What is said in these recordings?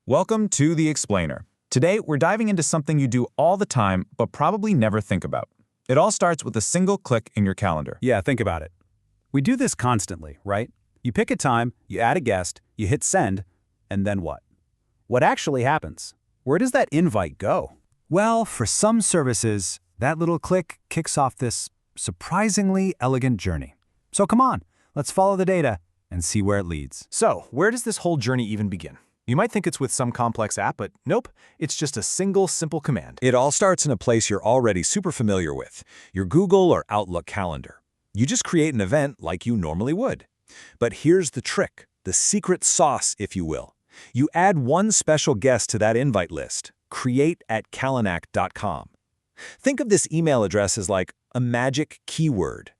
Welcome to The Explainer. Today, we're diving into something you do all the time but probably never think about. It all starts with a single click in your calendar. Yeah, think about it. We do this constantly, right? You pick a time, you add a guest, you hit send, and then what? What actually happens? Where does that invite go? Well, for some services, that little click kicks off this surprisingly elegant journey. So come on, let's follow the data and see where it leads. So, where does this whole journey even begin? You might think it's with some complex app, but nope, it's just a single simple command. It all starts in a place you're already super familiar with, your Google or Outlook calendar. You just create an event like you normally would. But here's the trick, the secret sauce, if you will. You add one special guest to that invite list, create@calinac.com. Think of this email address as like a magic keyword.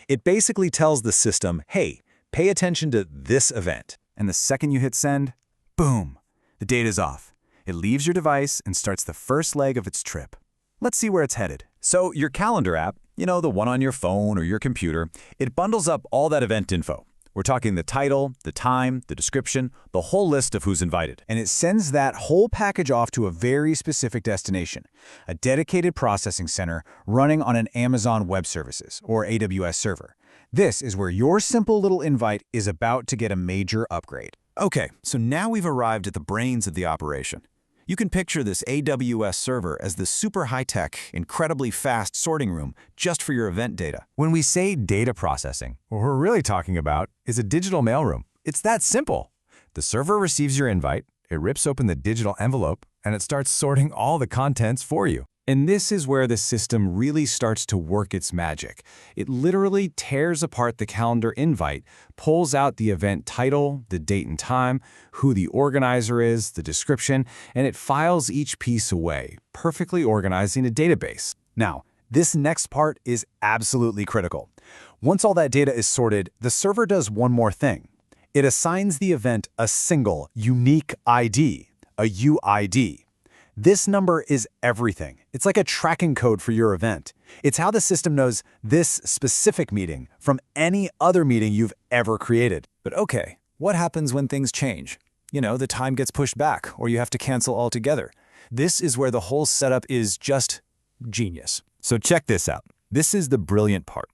It basically tells the system, hey, pay attention to this event. And the second you hit send, boom, the data's off. It leaves your device and starts the first leg of its trip. Let's see where it's headed. So your calendar app, the one on your phone or your computer, it bundles up all that event info. We're talking the title, the time, the description, the whole list of who's invited. And it sends that whole package off to a very specific destination, a dedicated processing center running on an Amazon Web Services or AWS server. This is where your simple little invite is about to get a major upgrade. Okay, so now we've arrived at the brains of the operation. You can picture this AWS server as the super high-tech, incredibly fast sorting room just for your event data. When we say data processing, what we're really talking about is a digital mailroom. It's that simple. The server receives your invite, it rips open the digital envelope, and it starts sorting all the contents for you. And this is where the system really starts to work its magic. It literally tears apart the calendar invite, pulls out the event title, the date and time, who the organizer is, the description, and it files each piece away, perfectly organizing a database. Now, this next part is absolutely critical. Once all that data is sorted, the server does one more thing. It assigns the event a single, unique ID, a UID. This number is everything. It's like a tracking code for your event. It's how the system knows this specific meeting from any other meeting you've ever created. But okay, what happens when things change? The time gets pushed back or you have to cancel altogether. This is where the whole setup is just genius. So check this out. This is the brilliant part.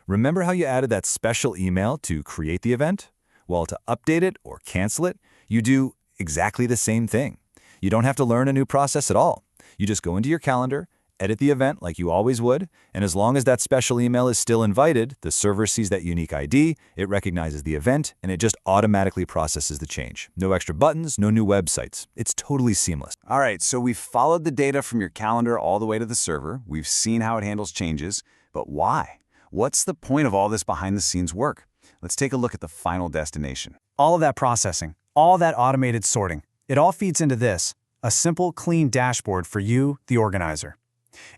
Remember how you added that special email to create the event? Well, to update it or cancel it, you do exactly the same thing. You don't have to learn a new process at all. You just go into your calendar, edit the event like you always would, and as long as that special email is still invited, the server sees that unique ID, it recognizes the event, and it just automatically processes the change. No extra buttons, no new websites. It's totally seamless. All right, so we've followed the data from your calendar all the way to the server. We've seen how it handles changes, but why? What's the point of all this behind-the-scenes work? Let's take a look at the final destination. All of that processing, all that automated sorting, it all feeds into this, a simple, clean dashboard for you, the organizer.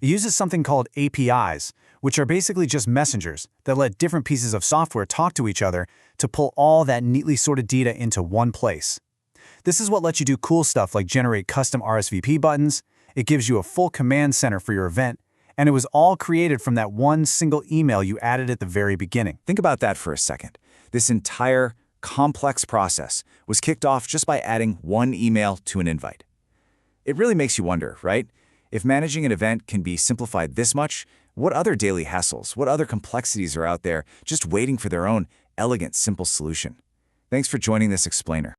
It uses something called APIs, which are basically just messengers that let different pieces of software talk to each other to pull all that neatly sorted data into one place. This is what lets you do cool stuff like generate custom RSVP buttons, it gives you a full command center for your event, and it was all created from that one single email you added at the very beginning. Think about that for a second. This entire complex process was kicked off just by adding one email to an invite. It really makes you wonder, right? If managing an event can be simplified this much, what other daily hassles, what other complexities are out there just waiting for their own elegant, simple solution? Thanks for joining this explainer.